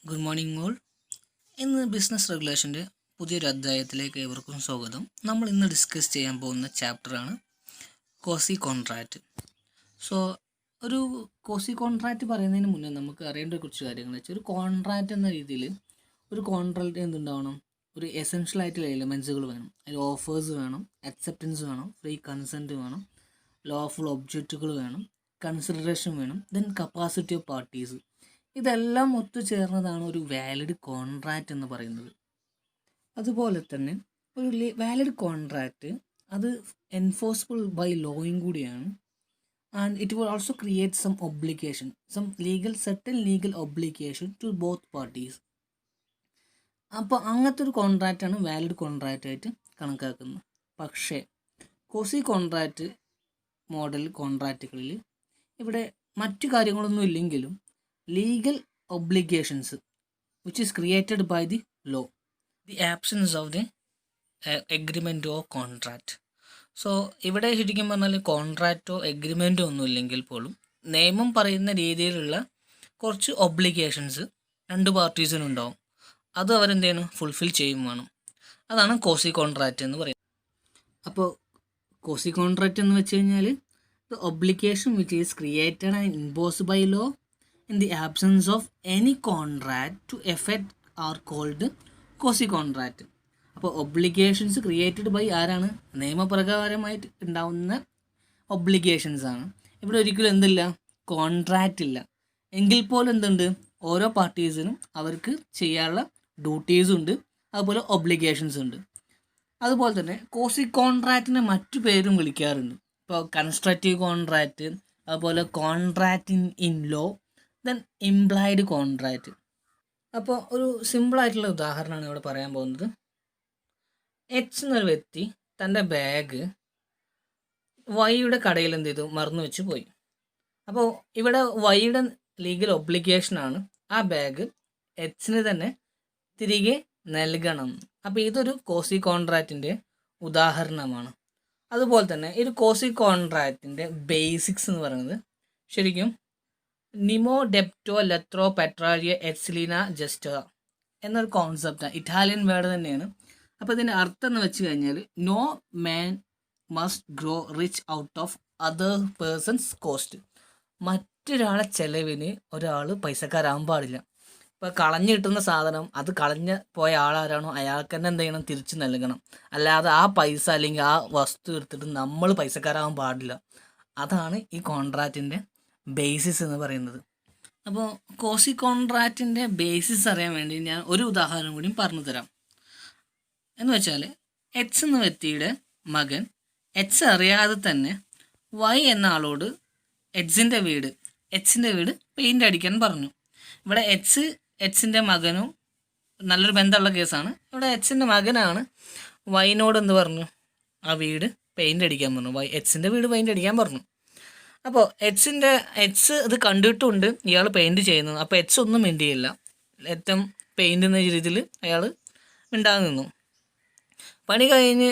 Good morning all. ഇന്ന് business റെഗുലേഷൻ്റെ പുതിയൊരു അധ്യായത്തിലേക്ക് ഏവർക്കും സ്വാഗതം. നമ്മൾ ഇന്ന് ഡിസ്കസ് ചെയ്യാൻ പോകുന്ന ചാപ്റ്ററാണ് കോസി കോൺട്രാക്റ്റ്. സോ ഒരു കോസി കോൺട്രാക്റ്റ് പറയുന്നതിന് മുന്നേ നമുക്ക് അറിയേണ്ട കുറച്ച് കാര്യങ്ങൾ വെച്ചാൽ, ഒരു കോൺട്രാക്റ്റ് എന്ന രീതിയിൽ ഒരു കോൺട്രാക്റ്റ് എന്തുണ്ടാവണം, ഒരു എസെൻഷ്യൽ ആയിട്ടുള്ള എലിമെൻസുകൾ വേണം. അതിൽ ഓഫേഴ്സ് വേണം, അക്സെപ്റ്റൻസ് വേണം, ഫ്രീ കൺസെൻറ്റ് വേണം, ലോഫുൾ ഒബ്ജക്റ്റുകൾ വേണം, കൺസിഡറേഷൻ വേണം, ദെൻ കപ്പാസിറ്റി ഓഫ് പാർട്ടീസ്. ഇതെല്ലാം ഒത്തുചേർന്നതാണ് ഒരു വാലിഡ് കോൺട്രാക്റ്റ് എന്ന് പറയുന്നത്. അതുപോലെ തന്നെ ഒരു വാലിഡ് കോൺട്രാക്റ്റ് അത് എൻഫോഴ്സിബിൾ ബൈ ലോയും കൂടിയാണ്. And it will also create some obligation, certain legal obligation to both parties. അപ്പോൾ അങ്ങനത്തെ ഒരു കോൺട്രാക്റ്റാണ് വാലിഡ് കോൺട്രാക്റ്റ് ആയിട്ട് കണക്കാക്കുന്നത്. പക്ഷേ കോസി കോൺട്രാക്റ്റ് മോഡൽ കോൺട്രാക്റ്റുകളിൽ ഇവിടെ മറ്റു കാര്യങ്ങളൊന്നും ഇല്ലെങ്കിലും legal obligations which is created by the law, the absence of the agreement or contract. So ഇവിടെ ശരിക്കും പറഞ്ഞാൽ കോൺട്രാക്റ്റോ എഗ്രിമെൻറ്റോ ഒന്നും ഇല്ലെങ്കിൽ പോലും നിയമം പറയുന്ന രീതിയിലുള്ള കുറച്ച് ഒബ്ലിഗേഷൻസ് രണ്ട് പാർട്ടീസിനുണ്ടാവും. അത് അവരെന്ത് ചെയ്യണം, ഫുൾഫിൽ ചെയ്യും വേണം. അതാണ് കോസി കോൺട്രാക്റ്റ് എന്ന് പറയുന്നത്. അപ്പോൾ കോസി കോൺട്രാക്റ്റ് എന്ന് വെച്ച് കഴിഞ്ഞാൽ the obligation which is created and imposed by law in the absence of any contract to effect are called quasi contract. അപ്പോൾ ഒബ്ലിഗേഷൻസ് ക്രിയേറ്റഡ് ബൈ ആരാണ്, നിയമപ്രകാരമായിട്ട് ഉണ്ടാവുന്ന ഒബ്ലിഗേഷൻസ് ആണ്. ഇവിടെ ഒരിക്കലും എന്തില്ല, കോൺട്രാക്റ്റ് ഇല്ല. എങ്കിൽ പോലും എന്തുണ്ട്, ഓരോ പാർട്ടീസിനും അവർക്ക് ചെയ്യാനുള്ള ഡ്യൂട്ടീസ് ഉണ്ട്, അതുപോലെ ഒബ്ലിഗേഷൻസ് ഉണ്ട്. അതുപോലെ തന്നെ കോസി കോൺട്രാക്റ്റിനെ മറ്റു പേരും വിളിക്കാറുണ്ട്. ഇപ്പോൾ കൺസ്ട്രക്റ്റീവ് കോൺട്രാക്റ്റ്, അതുപോലെ contract in law, then implied contract. അപ്പോൾ ഒരു സിമ്പിളായിട്ടുള്ള ഉദാഹരണമാണ് ഇവിടെ പറയാൻ പോകുന്നത്. എച്ച് എന്നൊരു വ്യക്തി തൻ്റെ ബാഗ് വൈയുടെ കടയിൽ എന്ത് ചെയ്തു, മറന്നു വെച്ച് പോയി. അപ്പോൾ ഇവിടെ വൈയുടെ ലീഗൽ ഒബ്ലിഗേഷനാണ് ആ ബാഗ് എച്ചിന് തന്നെ തിരികെ നൽകണം. അപ്പോൾ ഇതൊരു കോസി കോൺട്രാക്റ്റിൻ്റെ ഉദാഹരണമാണ്. അതുപോലെ തന്നെ ഈ ഒരു കോസി കോൺട്രാക്റ്റിൻ്റെ ബേസിക്സ് എന്ന് പറയുന്നത് ശരിക്കും നിമോ ഡെപ്റ്റോ ലെത്രോ പെട്രാരിയ എറ്റ്സിലീന ജസ്റ്റ എന്നൊരു കോൺസെപ്റ്റാണ്, ഇറ്റാലിയൻ വേർഡ് തന്നെയാണ്. അപ്പോൾ ഇതിൻ്റെ അർത്ഥം എന്ന് വെച്ച് കഴിഞ്ഞാൽ no man must grow rich out of other persons cost. മറ്റൊരാളെ ചെലവിന് ഒരാൾ പൈസക്കാരാകാൻ പാടില്ല. ഇപ്പോൾ കളഞ്ഞു കിട്ടുന്ന സാധനം അത് കളഞ്ഞ് പോയ ആളാരാണോ അയാൾക്ക് തന്നെ എന്ത് ചെയ്യണം, തിരിച്ചു നൽകണം. അല്ലാതെ ആ പൈസ അല്ലെങ്കിൽ ആ വസ്തു എടുത്തിട്ട് നമ്മൾ പൈസക്കാരാകാൻ പാടില്ല. അതാണ് ഈ കോൺട്രാക്റ്റിൻ്റെ ബേസിസ് എന്ന് പറയുന്നത്. അപ്പോൾ കോസി കോൺട്രാക്റ്റിൻ്റെ ബേസിസ് അറിയാൻ വേണ്ടി ഞാൻ ഒരു ഉദാഹരണം കൂടി പറഞ്ഞു തരാം. എന്ന് വെച്ചാൽ എച്ച് എന്ന വ്യക്തിയുടെ മകൻ എച്ച് അറിയാതെ തന്നെ വൈ എന്ന ആളോട് എച്ചിൻ്റെ വീട് പെയിൻ്റ് അടിക്കാൻ പറഞ്ഞു. ഇവിടെ എച്ചിൻ്റെ മകനും നല്ലൊരു ബന്ധമുള്ള കേസാണ്. ഇവിടെ എച്ചിൻ്റെ മകനാണ് വൈനോട് എന്ത് പറഞ്ഞു, ആ വീട് പെയിൻ്റ് അടിക്കാൻ പറഞ്ഞു. എച്ചിൻ്റെ വീട് പെയിൻ്റ് അടിക്കാൻ പറഞ്ഞു. അപ്പോൾ എച്ച് ഇത് കണ്ടിട്ടുണ്ട് ഇയാൾ പെയിൻറ് ചെയ്യുന്നത്. അപ്പോൾ എച്ച് ഒന്നും മിണ്ടിയില്ല. ഏറ്റവും പെയിൻ്റ് എന്ന രീതിയിൽ അയാൾ മിണ്ടാതെ നിന്നു. പണി കഴിഞ്ഞ്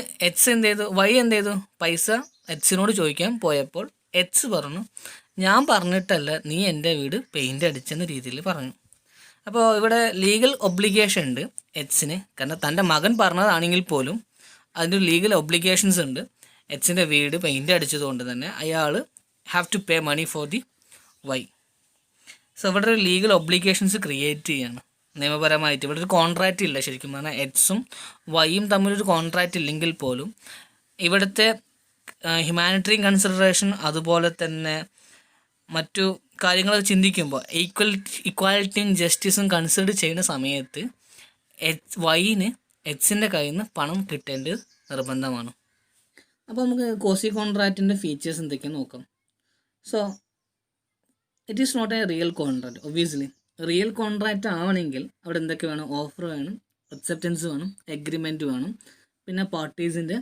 വൈ എന്ത് ചെയ്തു, പൈസ എച്ചിനോട് ചോദിക്കാൻ പോയപ്പോൾ എച്ച് പറഞ്ഞു, ഞാൻ പറഞ്ഞിട്ടല്ല നീ എൻ്റെ വീട് പെയിൻ്റ് അടിച്ചെന്ന രീതിയിൽ പറഞ്ഞു. അപ്പോൾ ഇവിടെ ലീഗൽ ഒബ്ലിഗേഷൻ ഉണ്ട് എച്ചിന്, കാരണം തൻ്റെ മകൻ പറഞ്ഞതാണെങ്കിൽ പോലും അതിൻ്റെ ലീഗൽ ഒബ്ലിഗേഷൻസ് ഉണ്ട്. എച്ചിൻ്റെ വീട് പെയിൻ്റ് അടിച്ചതുകൊണ്ട് തന്നെ അയാൾ have to pay money for the why. So ഇവിടെ ഒരു ലീഗൽ ഒബ്ലിഗേഷൻസ് ക്രിയേറ്റ് ചെയ്യാണ് നിയമപരമായിട്ട്. ഇവിടെ ഒരു കോൺട്രാക്റ്റ് ഇല്ല ശരിക്കും പറഞ്ഞാൽ. എക്സും വൈയും തമ്മിലൊരു കോൺട്രാക്റ്റ് ഇല്ലെങ്കിൽ പോലും ഇവിടുത്തെ ഹ്യൂമാനിറ്ററിയൻ കൺസിഡറേഷൻ അതുപോലെ തന്നെ മറ്റു കാര്യങ്ങൾ ചിന്തിക്കുമ്പോൾ ഇക്വാലിറ്റിയും ജസ്റ്റിസും കൺസിഡർ ചെയ്യുന്ന സമയത്ത് വൈന് എക്സിൻ്റെ കയ്യിൽ നിന്ന് പണം കിട്ടേണ്ടത് നിർബന്ധമാണ്. അപ്പോൾ നമുക്ക് കോസി കോൺട്രാക്റ്റിൻ്റെ ഫീച്ചേഴ്സ് എന്തൊക്കെയാണ് നോക്കാം. So it is not a real contract. Obviously real contract ആവണമെങ്കിൽ അവിടെ എന്തൊക്കെ വേണം, ഓഫർ വേണം, അക്സെപ്റ്റൻസ് വേണം, എഗ്രിമെൻറ്റ് വേണം, പിന്നെ പാർട്ടീസിൻ്റെ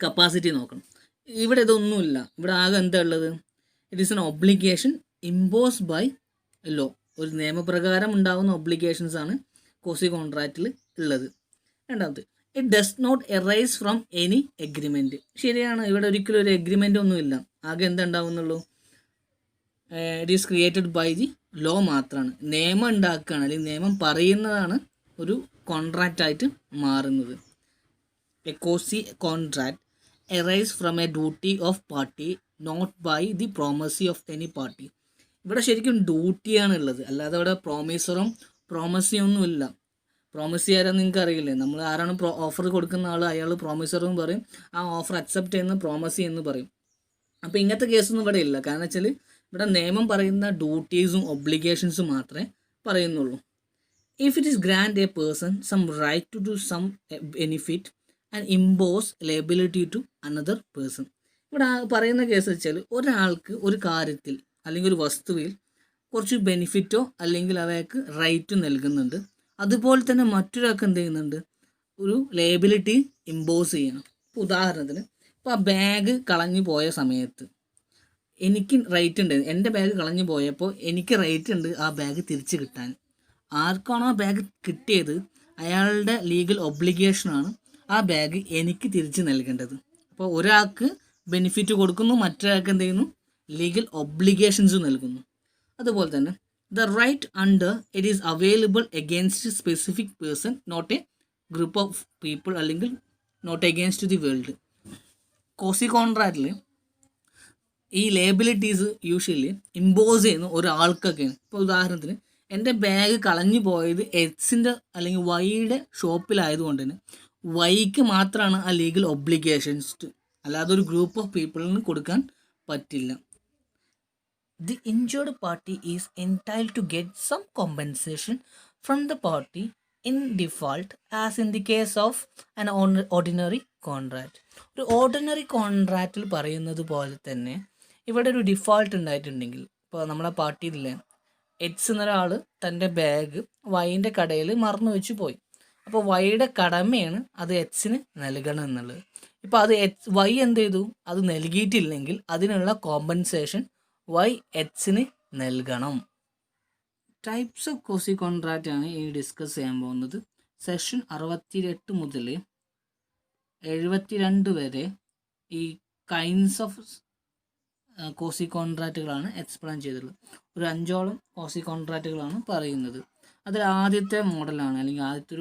കപ്പാസിറ്റി നോക്കണം. ഇവിടെ ഇതൊന്നുമില്ല. ഇവിടെ ആകെ എന്താ ഉള്ളത്, it is an obligation imposed by law. ഒരു നിയമപ്രകാരം ഉണ്ടാകുന്ന ഒബ്ലിഗേഷൻസ് ആണ് കോസി കോൺട്രാക്റ്റിൽ ഉള്ളത്. രണ്ടാമത്, it does not arise from any agreement. ശരിയാണ്, ഇവിടെ ഒരിക്കലും ഒരു എഗ്രിമെൻ്റ് ഒന്നുമില്ല. ആകെ എന്തുണ്ടാവുന്നുള്ളൂ, it is created by the law മാത്രമാണ്. നിയമം ഉണ്ടാക്കുകയാണ് അല്ലെങ്കിൽ നിയമം പറയുന്നതാണ് ഒരു കോൺട്രാക്റ്റായിട്ട് മാറുന്നത്. A quasi contract arise from a duty of party not by the promisee of any party. ഇവിടെ ശരിക്കും ഡ്യൂട്ടിയാണ് ഉള്ളത്, അല്ലാതെ ഇവിടെ പ്രോമിസറും ഒന്നുമില്ല. പ്രോമിസ് ചെയ്യാൻ നിങ്ങൾക്ക് അറിയില്ലേ, നമ്മൾ ആരാണ് ഓഫർ കൊടുക്കുന്ന ആൾ, അയാൾ പ്രോമിസറും പറയും, ആ ഓഫർ അക്സെപ്റ്റ് ചെയ്യുന്ന പ്രോമിസ് എന്ന് പറയും. അപ്പോൾ ഇങ്ങനത്തെ കേസൊന്നും ഇവിടെ ഇല്ല. കാരണം വെച്ചാൽ ഇവിടെ നിയമം പറയുന്ന ഡ്യൂട്ടീസും ഒബ്ലിഗേഷൻസും മാത്രമേ പറയുന്നുള്ളൂ. If it is grant a person some right to do some benefit and impose liability to another person. ഇവിടെ പറയുന്ന കേസ് വെച്ചാൽ ഒരാൾക്ക് ഒരു കാര്യത്തിൽ അല്ലെങ്കിൽ ഒരു വസ്തുവിൽ കുറച്ച് ബെനിഫിറ്റോ അല്ലെങ്കിൽ അവർക്ക് റൈറ്റ് നൽകുന്നുണ്ട്, അതുപോലെ തന്നെ മറ്റൊരാൾക്ക് എന്ത് ചെയ്യുന്നുണ്ട്, ഒരു ലയബിലിറ്റി ഇമ്പോസ് ചെയ്യണം. ഇപ്പോൾ ഉദാഹരണത്തിന് ഇപ്പോൾ ആ ബാഗ് കളഞ്ഞു പോയ സമയത്ത് എനിക്ക് റൈറ്റ് ഉണ്ട്, എൻ്റെ ബാഗ് കളഞ്ഞു പോയപ്പോൾ എനിക്ക് റൈറ്റ് ഉണ്ട് ആ ബാഗ് തിരിച്ച് കിട്ടാൻ. ആർക്കാണോ ആ ബാഗ് കിട്ടിയത് അയാളുടെ ലീഗൽ ഒബ്ലിഗേഷനാണ് ആ ബാഗ് എനിക്ക് തിരിച്ച് നൽകേണ്ടത്. അപ്പോൾ ഒരാൾക്ക് ബെനിഫിറ്റ് കൊടുക്കുന്നു, മറ്റൊരാൾക്ക് എന്ത് ചെയ്യുന്നു, ലീഗൽ ഒബ്ലിഗേഷൻസ് നൽകുന്നു. അതുപോലെ തന്നെ the right under it is available against specific person, not a group of people, അല്ലെങ്കിൽ not against the world. Quasi കോൺട്രാക്റ്റിൽ ഈ ലേബിലിറ്റീസ് യൂഷ്വലി ഇമ്പോസ് ചെയ്യുന്ന ഒരാൾക്കൊക്കെയാണ്. ഇപ്പോൾ ഉദാഹരണത്തിന് എൻ്റെ ബാഗ് കളഞ്ഞു പോയത് എക്സിൻ്റെ അല്ലെങ്കിൽ വൈയുടെ ഷോപ്പിലായതുകൊണ്ട് തന്നെ വൈക്ക് മാത്രമാണ് ആ ലീഗൽ ഒബ്ലിഗേഷൻസ്, അല്ലാതെ ഒരു ഗ്രൂപ്പ് ഓഫ് പീപ്പിളിന് കൊടുക്കാൻ പറ്റില്ല. The injured party is entitled to get some compensation from the party in default as in the case of an ordinary contract. ഒരു ഓർഡിനറി കോൺട്രാക്റ്റിൽ പറയുന്നത് പോലെ തന്നെ ഇവിടെ ഒരു ഡിഫാൾട്ട് ഉണ്ടായിട്ടുണ്ടെങ്കിൽ, ഇപ്പോൾ നമ്മളെ പാർട്ടിയിലെ എക്സ് എന്നൊരാൾ തൻ്റെ ബാഗ് വൈൻ്റെ കടയിൽ മറന്നു വെച്ച് പോയി. അപ്പോൾ വൈയുടെ കടമയാണ് അത് എക്സിന് നൽകണം എന്നുള്ളത്. ഇപ്പോൾ അത് വൈ എന്ത് ചെയ്തു, അത് നൽകിയിട്ടില്ലെങ്കിൽ അതിനുള്ള കോമ്പൻസേഷൻ വൈ എക്സിന് നൽകണം. ടൈപ്സ് ഓഫ് കോസി കോൺട്രാക്റ്റ് ആണ് ഇനി ഡിസ്കസ് ചെയ്യാൻ പോകുന്നത്. സെഷൻ 68 മുതൽ 72 വരെ ഈ കൈൻഡ്സ് ഓഫ് കോസി കോൺട്രാക്റ്റുകളാണ് എക്സ്പ്ലെയിൻ ചെയ്തിട്ടുള്ളത്. ഒരു 5ഓളം കോസി കോൺട്രാക്റ്റുകളാണ് പറയുന്നത്. അതിൽ ആദ്യത്തെ മോഡലാണ് അല്ലെങ്കിൽ ആദ്യത്തെ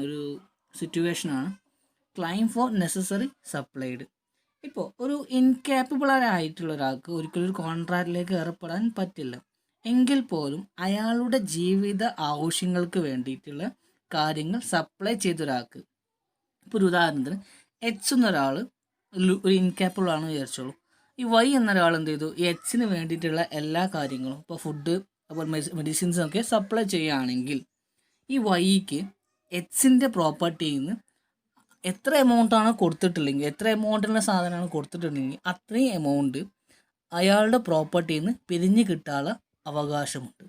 ഒരു സിറ്റുവേഷനാണ് ക്ലൈം ഫോർ നെസസറി സപ്ലൈഡ്. ഇപ്പോൾ ഒരു ഇൻകാപ്പബിൾ ആയിട്ടുള്ള ഒരാൾക്ക് ഒരിക്കലും ഒരു കോൺട്രാക്റ്റിലേക്ക് ഏർപ്പെടാൻ പറ്റില്ല, എങ്കിൽ പോലും അയാളുടെ ജീവിത ആവശ്യങ്ങൾക്ക് വേണ്ടിയിട്ടുള്ള കാര്യങ്ങൾ സപ്ലൈ ചെയ്തൊരാൾക്ക്, ഇപ്പോൾ ഒരു ഉദാഹരണത്തിന് എച്ച് എന്നൊരാൾ ഒരു ഇൻകാപ്പബിൾ ആണെന്ന് വിചാരിച്ചോളൂ. ഈ വൈ എന്നൊരാൾ എന്ത് ചെയ്തു, ഈ എച്ചിന് വേണ്ടിയിട്ടുള്ള എല്ലാ കാര്യങ്ങളും, ഇപ്പോൾ ഫുഡ് അതുപോലെ മെഡിസിൻസൊക്കെ സപ്ലൈ ചെയ്യുകയാണെങ്കിൽ ഈ വൈക്ക് എച്ചിൻ്റെ പ്രോപ്പർട്ടിയിൽ നിന്ന് എത്ര എമൗണ്ടാണ് കൊടുത്തിട്ടില്ലെങ്കിൽ, എത്ര എമൗണ്ടിനുള്ള സാധനമാണ് കൊടുത്തിട്ടുണ്ടെങ്കിൽ അത്രയും എമൗണ്ട് അയാളുടെ പ്രോപ്പർട്ടിയിൽ നിന്ന് പിരിഞ്ഞ് കിട്ടാനുള്ള അവകാശമുണ്ട്.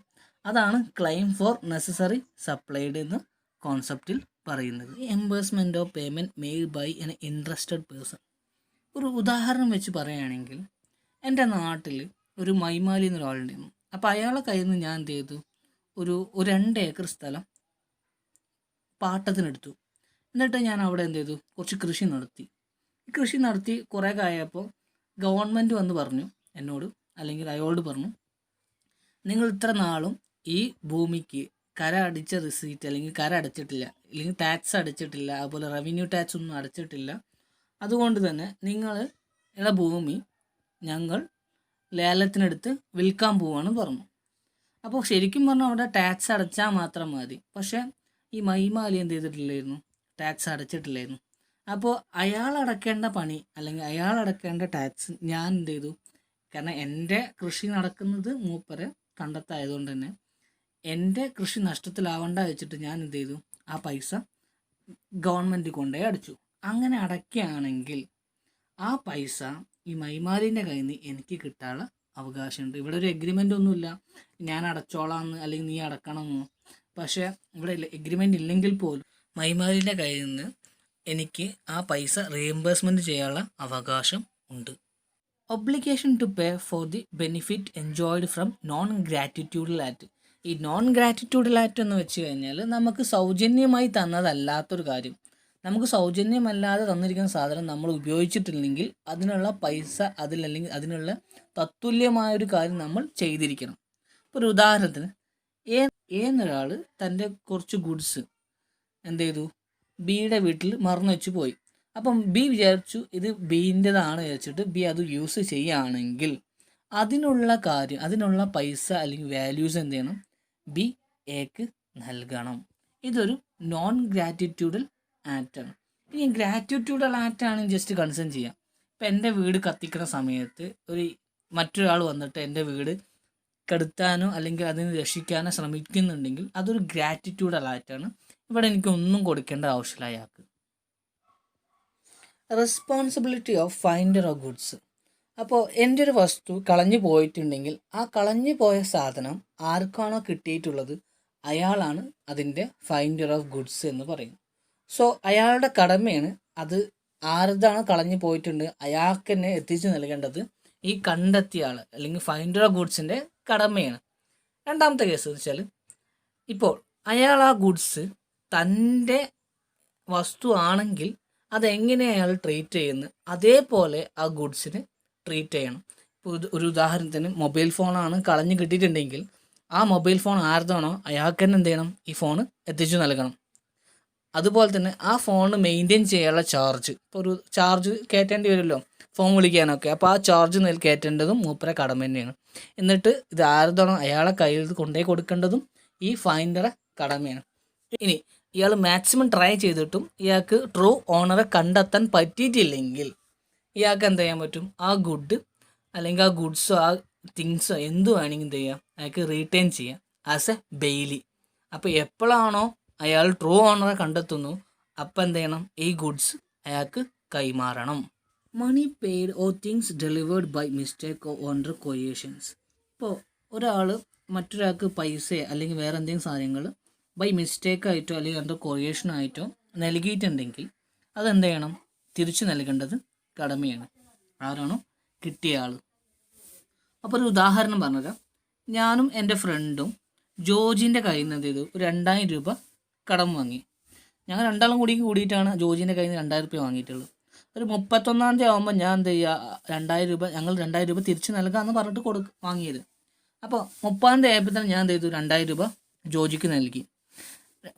അതാണ് ക്ലെയിം ഫോർ നെസസറി സപ്ലൈഡ് എന്ന കോൺസെപ്റ്റിൽ പറയുന്നത്. Reimbursement of payment made by an interested person. ഒരു ഉദാഹരണം വെച്ച് പറയുകയാണെങ്കിൽ, എൻ്റെ നാട്ടിൽ ഒരു മൈമാലി എന്നൊരാളുണ്ടായിരുന്നു. അപ്പോൾ അയാളെ കയ്യിൽ നിന്ന് ഞാൻ എന്ത് ചെയ്തു, ഒരു 2 ഏക്കർ സ്ഥലം പാട്ടത്തിനെടുത്തു. എന്നിട്ട് ഞാൻ അവിടെ എന്ത് ചെയ്തു, കുറച്ച് കൃഷി നടത്തി കുറേ കായപ്പോൾ ഗവൺമെൻറ് വന്ന് പറഞ്ഞു എന്നോട്, അല്ലെങ്കിൽ അയാളോട് പറഞ്ഞു, നിങ്ങൾ ഇത്ര നാളും ഈ ഭൂമിക്ക് കര അടിച്ച റിസീറ്റ് അല്ലെങ്കിൽ കര അടച്ചിട്ടില്ല, അല്ലെങ്കിൽ ടാക്സ് അടച്ചിട്ടില്ല, അതുപോലെ റവന്യൂ ടാക്സ് ഒന്നും അടച്ചിട്ടില്ല. അതുകൊണ്ട് തന്നെ നിങ്ങളുടെ ഭൂമി ഞങ്ങൾ ലേലത്തിനെടുത്ത് വിൽക്കാൻ പോവാണെന്ന് പറഞ്ഞു. അപ്പോൾ ശരിക്കും പറഞ്ഞാൽ അവിടെ ടാക്സ് അടച്ചാൽ മാത്രം മതി. പക്ഷേ ഈ മൈമാലി എന്ത് ചെയ്തിട്ടില്ലായിരുന്നു, ടാക്സ് അടച്ചിട്ടില്ലായിരുന്നു. അപ്പോൾ അയാൾ അടയ്ക്കേണ്ട പണി അല്ലെങ്കിൽ അയാൾ അടയ്ക്കേണ്ട ടാക്സ് ഞാൻ എന്ത് ചെയ്തു, കാരണം എൻ്റെ കൃഷി നടക്കുന്നത് മൂപ്പരെ കണ്ടത്തായതുകൊണ്ട് തന്നെ എൻ്റെ കൃഷി നഷ്ടത്തിലാവണ്ട വെച്ചിട്ട് ഞാൻ എന്ത് ചെയ്തു, ആ പൈസ ഗവൺമെൻറ് കൊണ്ടുപോയി അടച്ചു. അങ്ങനെ അടയ്ക്കുകയാണെങ്കിൽ ആ പൈസ ഈ മൈമാലിൻ്റെ കയ്യിൽ നിന്ന് എനിക്ക് കിട്ടാനുള്ള അവകാശമുണ്ട്. ഇവിടെ ഒരു എഗ്രിമെൻ്റ് ഒന്നുമില്ല ഞാൻ അടച്ചോളാമെന്ന് അല്ലെങ്കിൽ നീ അടക്കണമെന്നോ. പക്ഷേ ഇവിടെ എഗ്രിമെൻ്റ് ഇല്ലെങ്കിൽ പോലും മൈമാലിൻ്റെ കയ്യിൽ നിന്ന് എനിക്ക് ആ പൈസ റീഇംബേഴ്സ്മെൻറ്റ് ചെയ്യാനുള്ള അവകാശം ഉണ്ട്. Obligation to pay for the benefit enjoyed from non gratuitous act. ഈ നോൺ ഗ്രാറ്റിറ്റ്യൂഡൽ ആക്ട് എന്ന് വെച്ച് കഴിഞ്ഞാൽ നമുക്ക് സൗജന്യമായി തന്നതല്ലാത്തൊരു കാര്യം, നമുക്ക് സൗജന്യമല്ലാതെ തന്നിരിക്കുന്ന സാധനം നമ്മൾ ഉപയോഗിച്ചിട്ടില്ലെങ്കിൽ അതിനുള്ള പൈസ അല്ലെങ്കിൽ അതിനുള്ള തത്തുല്യമായൊരു കാര്യം നമ്മൾ ചെയ്തിരിക്കണം. ഇപ്പോൾ ഒരു ഉദാഹരണത്തിന് എന്നൊരാൾ തൻ്റെ കുറച്ച് ഗുഡ്സ് എന്ത് ചെയ്തു, ബിയുടെ വീട്ടിൽ മറന്നു വെച്ച് പോയി. അപ്പം ബി വിചാരിച്ചു ഇത് ബീൻ്റെതാണ് വിചാരിച്ചിട്ട് ബി അത് യൂസ് ചെയ്യുകയാണെങ്കിൽ അതിനുള്ള പൈസ അല്ലെങ്കിൽ വാല്യൂസ് എന്ത് ചെയ്യണം, ബി എക്ക് നൽകണം. ഇതൊരു നോൺ ഗ്രാറ്റിറ്റ്യൂഡൽ ആക്റ്റാണ്. ഇനി ഗ്രാറ്റിറ്റ്യൂഡൽ ആക്റ്റാണ് ജസ്റ്റ് കൺസേൺ ചെയ്യാം. ഇപ്പം എൻ്റെ വീട് കത്തിക്കുന്ന സമയത്ത് മറ്റൊരാൾ വന്നിട്ട് എൻ്റെ വീട് കെടുത്താനോ അല്ലെങ്കിൽ അതിനെ രക്ഷിക്കാനോ ശ്രമിക്കുന്നുണ്ടെങ്കിൽ അതൊരു ഗ്രാറ്റിറ്റ്യൂഡൽ ആക്റ്റാണ്. ഇവിടെ എനിക്കൊന്നും കൊടുക്കേണ്ട ആവശ്യമില്ല അയാൾക്ക്. Responsibility of finder of goods. അപ്പോൾ എൻ്റെ ഒരു വസ്തു കളഞ്ഞു പോയിട്ടുണ്ടെങ്കിൽ ആ കളഞ്ഞു പോയ സാധനം ആർക്കാണോ കിട്ടിയിട്ടുള്ളത് അയാളാണ് അതിൻ്റെ ഫൈൻഡർ ഓഫ് ഗുഡ്സ് എന്ന് പറയും. സോ അയാളുടെ കടമയാണ് അത് ആരുതാണ് കളഞ്ഞു പോയിട്ടുണ്ട് അയാൾക്ക് തന്നെ എത്തിച്ചു നൽകേണ്ടത് ഈ കണ്ടെത്തിയ ആൾ അല്ലെങ്കിൽ ഫൈൻഡർ ഓഫ് ഗുഡ്സിൻ്റെ കടമയാണ്. രണ്ടാമത്തെ കേസ് എന്ന് വെച്ചാൽ ഇപ്പോൾ അയാൾ ആ ഗുഡ്സ് തൻ്റെ വസ്തു ആണെങ്കിൽ അതെങ്ങനെ അയാൾ ട്രീറ്റ് ചെയ്യുന്നു അതേപോലെ ആ ഗുഡ്സിന് ട്രീറ്റ് ചെയ്യണം. ഇപ്പോൾ ഒരു ഉദാഹരണത്തിന് മൊബൈൽ ഫോണാണ് കളഞ്ഞു കിട്ടിയിട്ടുണ്ടെങ്കിൽ ആ മൊബൈൽ ഫോൺ ആരുതാണോ അയാൾക്ക് തന്നെ എന്ത് ചെയ്യണം, ഈ ഫോണ് എത്തിച്ചു നൽകണം. അതുപോലെ തന്നെ ആ ഫോൺ മെയിൻറ്റെയിൻ ചെയ്യാനുള്ള ചാർജ്, ഇപ്പോൾ ഒരു ചാർജ് കയറ്റേണ്ടി വരുമല്ലോ ഫോൺ വിളിക്കാനൊക്കെ, അപ്പോൾ ആ ചാർജ് കയറ്റേണ്ടതും മൂപ്പരെ കടമ തന്നെയാണ്. എന്നിട്ട് ഇത് ആരുതാണോ അയാളെ കയ്യിൽ കൊണ്ടുപോയി കൊടുക്കേണ്ടതും ഈ ഫൈൻഡറെ കടമയാണ്. ഇനി ഇയാൾ മാക്സിമം ട്രൈ ചെയ്തിട്ടും ഇയാൾക്ക് ട്രൂ ഓണറെ കണ്ടെത്താൻ പറ്റിയിട്ടില്ലെങ്കിൽ ഇയാൾക്ക് എന്ത് ചെയ്യാൻ പറ്റും, ആ ഗുഡ് അല്ലെങ്കിൽ ആ ഗുഡ്സോ ആ തിങ്സോ എന്ത് വേണമെങ്കിൽ എന്ത് ചെയ്യാം, അയാൾക്ക് റീറ്റെയിൻ ചെയ്യാം ആസ് എ ബെയിലി. അപ്പോൾ എപ്പോഴാണോ അയാൾ ട്രൂ ഓണറെ കണ്ടെത്തുന്നു അപ്പം എന്ത് ചെയ്യണം, ഈ ഗുഡ്സ് അയാൾക്ക് കൈമാറണം. Money paid or things delivered by mistake or under coercions. ഇപ്പോൾ ഒരാൾ മറ്റൊരാൾക്ക് പൈസ അല്ലെങ്കിൽ വേറെ എന്തെങ്കിലും സാധനങ്ങൾ ബൈ മിസ്റ്റേക്കായിട്ടോ അല്ലെങ്കിൽ അണ്ടർ കൊയേഷനായിട്ടോ നൽകിയിട്ടുണ്ടെങ്കിൽ അതെന്ത് ചെയ്യണം, തിരിച്ചു നൽകേണ്ടത് കടമയാണ്. ആരാണോ കിട്ടിയ ആൾ. അപ്പോൾ ഒരു ഉദാഹരണം പറഞ്ഞുതരാം. ഞാനും എൻ്റെ ഫ്രണ്ടും ജോർജിൻ്റെ കയ്യിൽ നിന്ന് എന്ത് ചെയ്തു, ഒരു 2000 രൂപ കടം വാങ്ങി. ഞങ്ങൾ രണ്ടാളും കൂടിയിട്ടാണ് ജോർജിൻ്റെ കയ്യിൽ നിന്ന് 2000 രൂപ വാങ്ങിയിട്ടുള്ളത്. ഒരു 31-ാം തീയതി ആകുമ്പോൾ ഞാൻ എന്ത് ചെയ്യുക, 2000 രൂപ ഞങ്ങൾ 2000 രൂപ തിരിച്ച് നൽകാമെന്ന് പറഞ്ഞിട്ട് വാങ്ങിയത്. അപ്പോൾ 30-ാം തീയതി ആയപ്പോൾ തന്നെ ഞാൻ എന്ത് ചെയ്തു, 2000 രൂപ ജോർജിക്ക് നൽകി.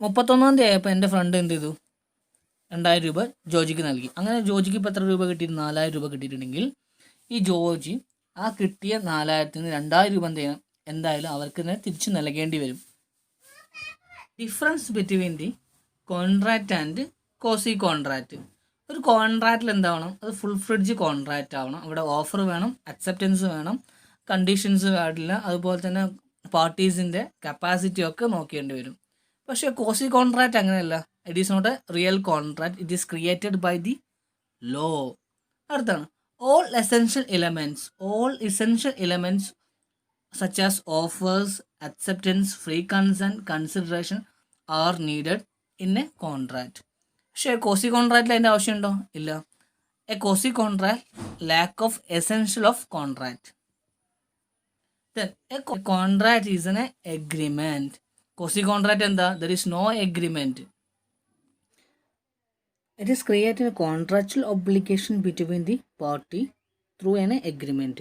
31-ാം തീയതി ആയപ്പോൾ എൻ്റെ ഫ്രണ്ട് എന്ത് ചെയ്തു, 2000 രൂപ ജോർജിക്ക് നൽകി. അങ്ങനെ ജോർജിക്ക് ഇപ്പോൾ എത്ര രൂപ കിട്ടിയിട്ട് 4000 രൂപ കിട്ടിയിട്ടുണ്ടെങ്കിൽ ഈ ജോർജി ആ കിട്ടിയ 4000-ൽ നിന്ന് 2000 രൂപ എന്ത് ചെയ്യണം, എന്തായാലും അവർക്ക് തന്നെ തിരിച്ചു നൽകേണ്ടി വരും. Difference between the contract and quasi contract. ഒരു കോൺട്രാക്റ്റിൽ എന്താവണം, അത് ഫുൾ ഫ്ലെഡ്ജ് കോൺട്രാക്റ്റ് ആവണം. അവിടെ ഓഫർ വേണം, അക്സെപ്റ്റൻസ് വേണം, കണ്ടീഷൻസ് പാടില്ല, അതുപോലെ തന്നെ പാർട്ടീസിൻ്റെ കപ്പാസിറ്റി ഒക്കെ നോക്കേണ്ടി വരും. പക്ഷേ കോസി കോൺട്രാക്റ്റ് അങ്ങനെയല്ല. It is not a real contract, it is created by the law. അടുത്താണ് all essential elements such as offers, acceptance, free consent, consideration are needed in a contract. പക്ഷേ കോസി കോൺട്രാക്റ്റിൽ അതിൻ്റെ ആവശ്യമുണ്ടോ? ഇല്ല. A quasi contract lack of essential of contract. Then a contract is an agreement. Quasi contract എന്താ? there is no agreement. It is creating a contractual obligation between the party through an agreement.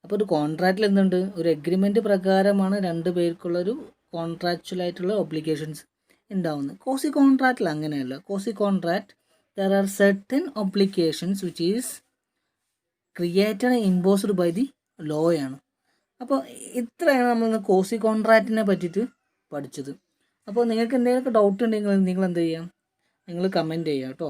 അപ്പോൾ ഒരു കോൺട്രാക്റ്റിൽ എന്തുണ്ട്, ഒരു agreement പ്രകാരമാണ് രണ്ട് പേർക്കുള്ളൊരു contractual ആയിട്ടുള്ള obligations ഉണ്ടാവുന്നത്. Quasi കോൺട്രാക്റ്റിൽ അങ്ങനെയല്ല. Quasi contract there are certain obligations which is created and imposed by the law ആണ്. അപ്പോൾ ഇത്രയാണ് നമ്മൾ കോസി കോൺട്രാക്റ്റിനെ പറ്റിയിട്ട് പഠിച്ചത്. അപ്പോൾ നിങ്ങൾക്ക് എന്തെങ്കിലുമൊക്കെ ഡൗട്ട് ഉണ്ടെങ്കിൽ നിങ്ങൾ എന്ത് ചെയ്യാം, നിങ്ങൾ കമൻറ്റ് ചെയ്യാം കേട്ടോ.